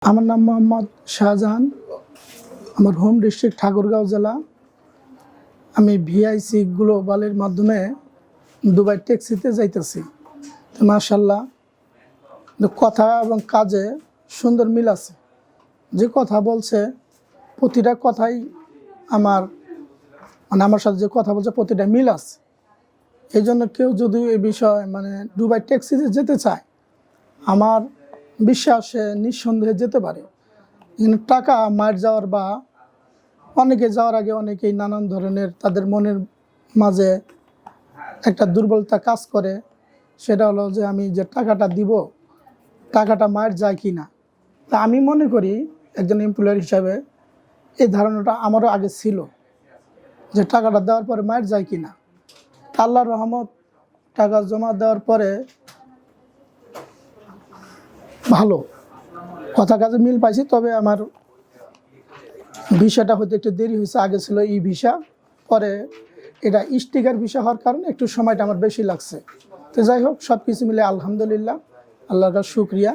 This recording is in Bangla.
আমার নাম মোহাম্মদ শাহজাহান। আমার হোম ডিস্ট্রিক্ট ঠাকুরগাঁও জেলা। আমি ভিআইসি গ্লোবালের মাধ্যমে দুবাই ট্যাক্সিতে যাইতেছি। তো মাশাআল্লাহ কথা এবং কাজে সুন্দর মিল আছে। যে কথা বলছে প্রতিটা কথাই আমার আমার সাথে যে কথা বলছে প্রতিটা মিল আছে। এই জন্য কেউ যদি এই বিষয়ে দুবাই ট্যাক্সিতে যেতে চায়, আমার বিশ্বাসে নিঃসন্দেহে যেতে পারে। কিন্তু টাকা মার যাওয়ার বা অনেকে যাওয়ার আগে অনেকেই নানান ধরনের তাদের মনের মাঝে একটা দুর্বলতা কাজ করে। সেটা হলো যে আমি যে টাকাটা দিব, টাকাটা মার যায় কি না। তা আমি মনে করি একজন এমপ্লয়ার হিসাবে এই ধারণাটা আমারও আগে ছিল যে টাকাটা দেওয়ার পরে মার যায় কি না। আল্লাহর রহমত, টাকা জমা দেওয়ার পরে ভালো কথা কাজে মিল পাইছি। তবে আমার ভিসাটা হতে একটু দেরি হয়েছে। আগে ছিল ই ভিসা, পরে এটা স্টিকার ভিসা হওয়ার কারণে একটু সময়টা আমার বেশি লাগছে। তো যাই হোক, সব কিছু মিলে আলহামদুলিল্লাহ, আল্লাহর শুকরিয়া।